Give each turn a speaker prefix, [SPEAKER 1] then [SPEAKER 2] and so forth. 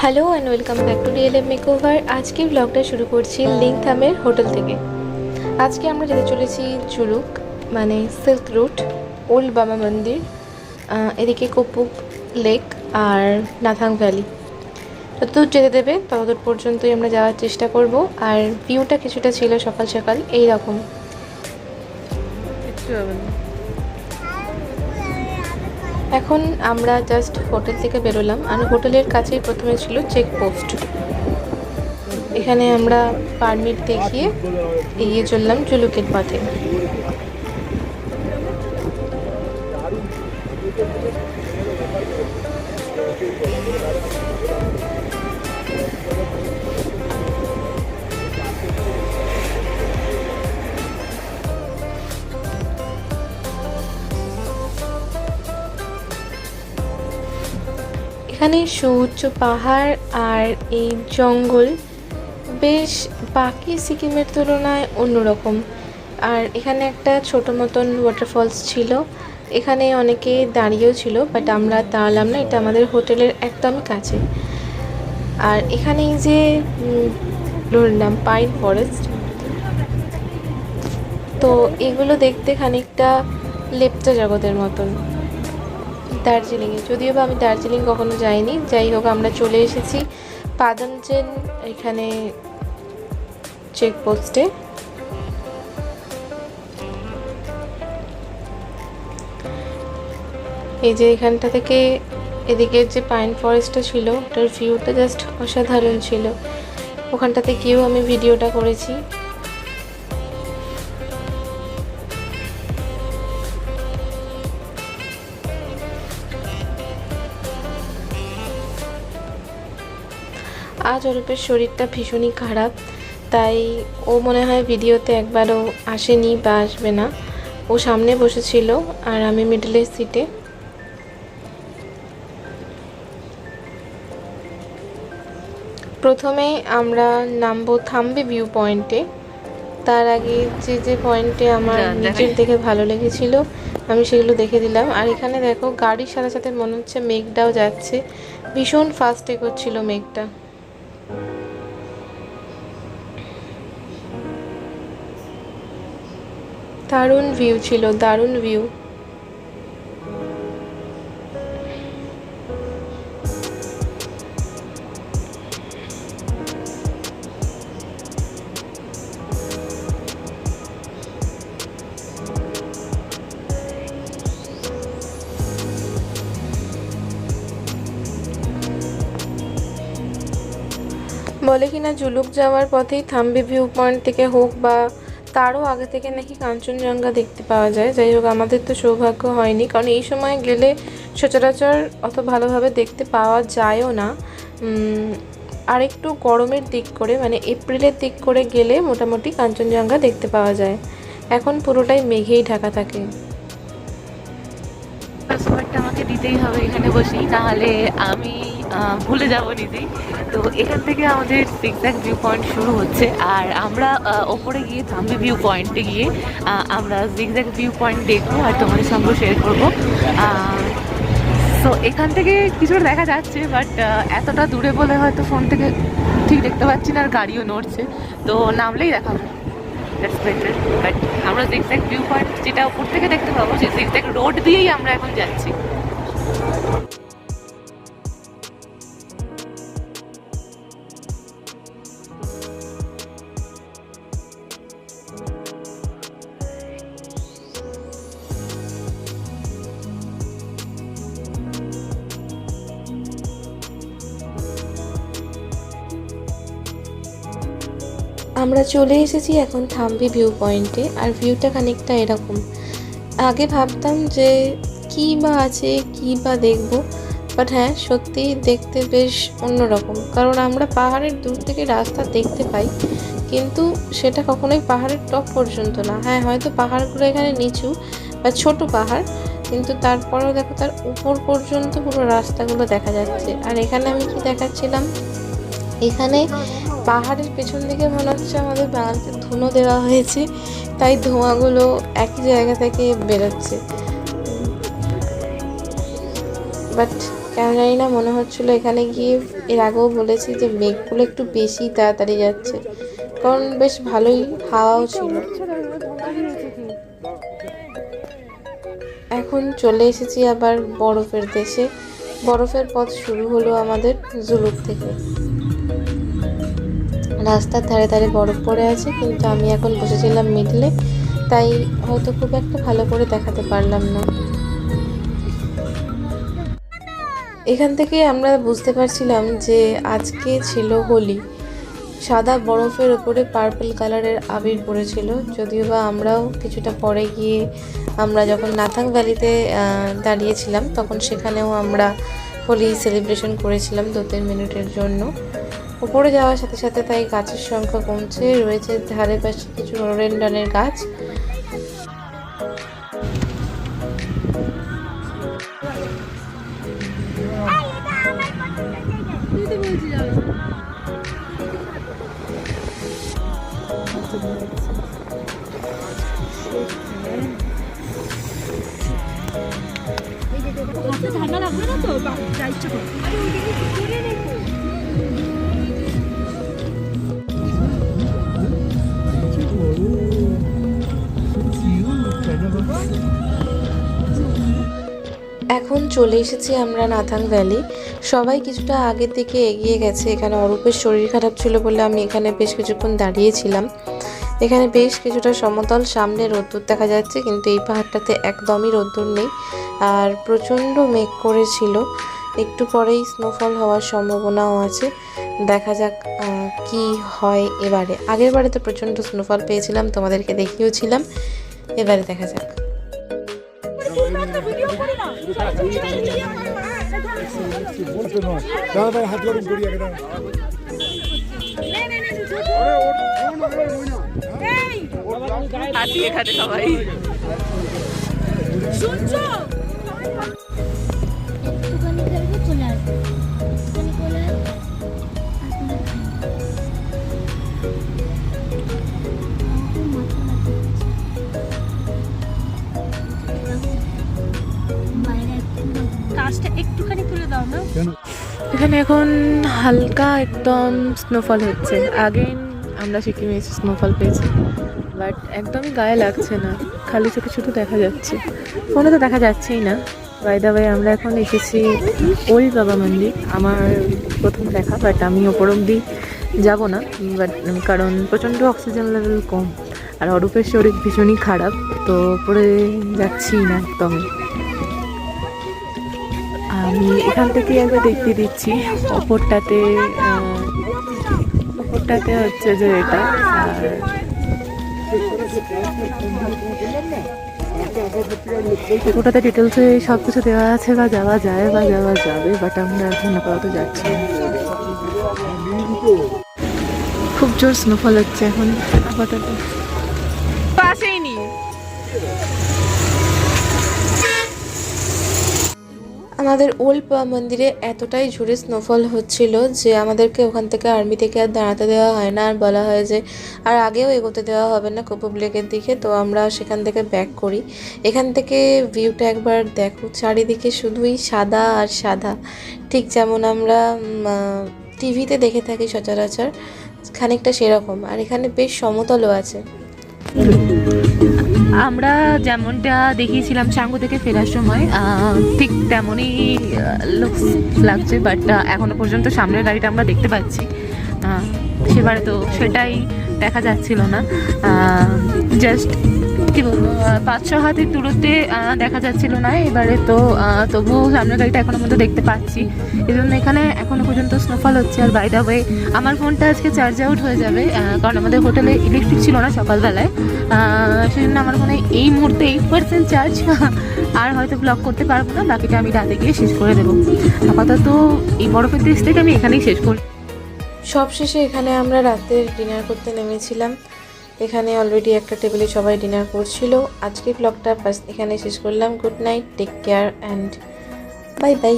[SPEAKER 1] Hello and welcome back to DLM makeover. আজকে ব্লগটা শুরু করছি লিংথামের হোটেল থেকে। আজকে আমরা যেতে চলেছি চুরুক মানে সিল্ক রুট, ওল্ড বাবা মন্দির, এদিকে কপুক লেক আর নাথাং ভ্যালি। যতদূর যেতে দেবে ততদূর পর্যন্তই আমরা যাওয়ার চেষ্টা করব। আর ভিউটা কিছুটা ছিল সকাল সকাল এইরকম। এখন আমরা জাস্ট হোটেল থেকে বেরোলাম আর হোটেলের কাছেই প্রথমে ছিল চেকপোস্ট। এখানে আমরা পারমিট দেখিয়ে এগিয়ে চললাম জুলুকের পথে। এখানে সুউচ্চ পাহাড় আর এই জঙ্গল বেশ বাকি সিকিমের তুলনায় অন্যরকম। আর এখানে একটা ছোট মতন ওয়াটারফলস ছিল, এখানে অনেকে দাঁড়িয়েও ছিল, বাট আমরা দাঁড়ালাম না, এটা আমাদের হোটেলের একদমই কাছে। আর এখানে এই যে নাম পাইন ফরেস্ট, তো এগুলো দেখতে খানিকটা লেপচা জগতের মতন দার্জিলিংয়ে। যদিও বা আমি দার্জিলিং কখনো যাইনি, যাই হোক আমরা চলে এসেছি পাদামজেন এখানে চেকপোস্টে। এই যে এখানটা থেকে এদিকের যে পাইন ফরেস্টটা ছিল ওটার ভিউটা জাস্ট অসাধারণ ছিল। ওখানটাতে গিয়েও আমি ভিডিওটা করেছি। আজ অরূপের শরীরটা ভীষণই খারাপ, তাই ও মনে হয় ভিডিওতে একবারও আসেনি বা আসবে না। ও সামনে বসেছিল আর আমি মিডলের সিটে। প্রথমে আমরা নামবো থাম্বে ভিউ পয়েন্টে। তার আগে যে যে পয়েন্টে আমার নিজের দেখে ভালো লেগেছিল আমি সেগুলো দেখে দিলাম। আর এখানে দেখো গাড়ির সাথে সাথে মনে হচ্ছে মেঘটাও যাচ্ছে, ভীষণ ফাস্ট এগোচ্ছিল মেঘটা। দারুণ ভিউ ছিল, দারুণ ভিউ। বলে কিনা জুলুক যাওয়ার পথেই থাম্বে ভিউ পয়েন্ট থেকে হোক বা তারও আগে থেকে নাকি কাঞ্চনজঙ্ঘা দেখতে পাওয়া যায়। যাই হোক আমাদের তো সৌভাগ্য হয়নি, কারণ এই সময় গেলে সচরাচর অত ভালোভাবে দেখতে পাওয়া যায়ও না। আর একটু গরমের দিক করে মানে এপ্রিলের দিক করে গেলে মোটামুটি কাঞ্চনজঙ্ঘা দেখতে পাওয়া যায়। এখন পুরোটাই মেঘেই ঢাকা থাকে।
[SPEAKER 2] পাসওয়ার্ডটা আমাকে দিতেই হবে এখানে বসেই, নাহলে আমি ভুলে যাব নিজেই। তো এখান থেকে আমাদের জিগজ্যাগ ভিউ পয়েন্ট শুরু হচ্ছে, আর আমরা ওপরে গিয়ে থাম্বে ভিউ পয়েন্টে গিয়ে আমরা জিগজ্যাগ ভিউ পয়েন্ট দেখবো আর তোমাদের সঙ্গে শেয়ার করবো। তো এখান থেকে কিছুটা দেখা যাচ্ছে, বাট এতটা দূরে বলে হয়তো ফোন থেকে ঠিক দেখতে পাচ্ছি না, আর গাড়িও নড়ছে, তো নামলেই দেখাবো। That's better. বাট আমরা জিগজ্যাগ ভিউ পয়েন্ট যেটা উপর থেকে দেখতে পাবো সেই জিগজ্যাগ রোড দিয়েই আমরা এখন যাচ্ছি।
[SPEAKER 1] আমরা চলে এসেছি এখন থাম্বে ভিউ পয়েন্টে। আর ভিউটা খানিকটা এরকম। আগে ভাবতাম যে কী বা আছে, কী বা দেখব, বাট হ্যাঁ সত্যিই দেখতে বেশ অন্যরকম। কারণ আমরা পাহাড়ের দূর থেকে রাস্তা দেখতে পাই, কিন্তু সেটা কখনোই পাহাড়ের টপ পর্যন্ত না। হ্যাঁ হয়তো পাহাড়গুলো এখানে নিচু বা ছোট পাহাড়, কিন্তু তারপরেও দেখো তার উপর পর্যন্ত পুরো রাস্তাগুলো দেখা যাচ্ছে। আর এখানে আমি কি দেখাচ্ছিলাম, এখানে পাহাড়ের পেছন দিকে মনে হচ্ছে আমাদের বাঙালিতে ধুনো দেওয়া হয়েছে, তাই ধোঁয়াগুলো একই জায়গা থেকে বেরোচ্ছে। বাট কেন জানি না মনে হচ্ছিলো এখানে গিয়ে, এর আগেও বলেছি যে মেঘগুলো একটু বেশি তাড়াতাড়ি যাচ্ছে, কারণ বেশ ভালোই হাওয়াও ছিল। এখন চলে এসেছি আবার বরফের দেশে। বরফের পথ শুরু হলো আমাদের জুলুক থেকে। রাস্তার ধারে ধারে বরফ পড়ে আছে, কিন্তু আমি এখন বসেছিলাম মিডলে, তাই হয়তো খুব একটা ভালো করে দেখাতে পারলাম না। এখান থেকে আমরা বুঝতে পারছিলাম যে আজকে ছিল হোলি। সাদা বরফের ওপরে পার্পল কালারের আবির পড়েছিল, যদিও বা আমরাও কিছুটা পরে গিয়ে আমরা যখন নাথাং ভ্যালিতে দাঁড়িয়েছিলাম তখন সেখানেও আমরা হোলি সেলিব্রেশন করেছিলাম 2-3 মিনিটের জন্য। উপরে যাওয়ার সাথে সাথে তাই গাছের সংখ্যা কমছে, রয়েছে ধারে পাশে কিছু রোডেনডনের গাছ। এখন চলে এসেছি আমরা নাথাং ভ্যালি। সবাই কিছুটা আগে থেকে এগিয়ে গেছে। এখানে অরূপের শরীর খারাপ ছিল বলে আমি এখানে বেশ কিছুক্ষণ দাঁড়িয়েছিলাম। এখানে বেশ কিছুটা সমতল, সামনে রোদ্দুর দেখা যাচ্ছে, কিন্তু এই পাহাড়টাতে একদমই রোদ্দুর নেই আর প্রচণ্ড মেঘ করেছিল। একটু পরেই স্নোফল হওয়ার সম্ভাবনাও আছে। দেখা যাক কি হয় এবারে। আগের বারে তো প্রচণ্ড স্নোফল পেয়েছিলাম, তোমাদেরকে দেখিয়েওছিলাম। এবারে দেখা যাক।
[SPEAKER 2] এখানে সবাই একটুখানি তুলে দাও না। এখানে এখন হালকা একদম স্নোফল হচ্ছে। আগে আমরা সিকিমে এসে স্নোফল পেয়েছি, বাট একদমই গায়ে লাগছে না, খালি চোখে শুধু দেখা যাচ্ছে। ফোনে তো দেখা যাচ্ছেই না। বাই দ্য ওয়ে আমরা এখন এসেছি ওল্ড বাবা মন্দির। আমার প্রথম দেখা, বাট আমি ওপর অব্দি যাবো না, বাট কারণ প্রচণ্ড অক্সিজেন লেভেল কম আর অরূপের শরীর ভীষণই খারাপ, তো ওপরে যাচ্ছি না একদমই। আমি এখান থেকে আগে দেখিয়ে দিচ্ছি। ওপরটাতে হচ্ছে যে এটা, আর ওটাতে ডিটেলসে সব কিছু দেওয়া আছে, বা যাওয়া যায় বা যাওয়া যাবে, বাট আমরা এখন আপাতত যাচ্ছি। খুব জোর স্নোফল হচ্ছে এখন আপাতত। পাশেই নি
[SPEAKER 1] আমাদের ওল্ড বাবা মন্দিরে এতটাই জোরে স্নোফল হচ্ছিল যে আমাদেরকে ওখান থেকে আর্মি থেকে আর দাঁড়াতে দেওয়া হয় না, আর বলা হয় যে আর আগেও এগোতে দেওয়া হবে না কোপো লেকের দিকে। তো আমরা সেখান থেকে ব্যাক করি। এখান থেকে ভিউটা একবার দেখো, চারিদিকে শুধুই সাদা আর সাদা, ঠিক যেমন আমরা টিভিতে দেখে থাকি সচরাচর, খানিকটা সেরকম। আর এখানে বেশ সমতলও আছে।
[SPEAKER 2] আমরা যেমনটা দেখিয়েছিলাম সাঙ্গু থেকে ফেরার সময়, ঠিক তেমনই লুকস লাগছে, বাট এখনো পর্যন্ত সামনের গাড়িটা আমরা দেখতে পাচ্ছি। সেবারে তো সেটাই দেখা যাচ্ছিল না, জাস্ট কি বলবো 5-6 হাতের দূরত্বে দেখা যাচ্ছিল না। এবারে তো তবুও সামনের গাড়িটা এখনো পর্যন্ত দেখতে পাচ্ছি, এই জন্য এখানে এখনো পর্যন্ত স্নোফল হচ্ছে। আর বাই দ্য ওয়ে আমার ফোনটা আজকে চার্জ আউট হয়ে যাবে, কারণ আমাদের হোটেলে ইলেকট্রিক ছিল না সকালবেলায়, সেই জন্য আমার মনে হয় এই মুহূর্তে 8% চার্জ, আর হয়তো ব্লক করতে পারবো না, বাকিটা আমি রাতে গিয়ে শেষ করে দেবো। আপাতত এই বরফের দেশ থেকে আমি এখানেই শেষ করি।
[SPEAKER 1] সবশেষে এখানে আমরা রাতের ডিনার করতে নেমেছিলাম। এখানে অলরেডি একটা টেবিলে সবাই ডিনার করছিল। আজকে ব্লগটা এখানে শেষ করলাম। Good night, take care and bye by.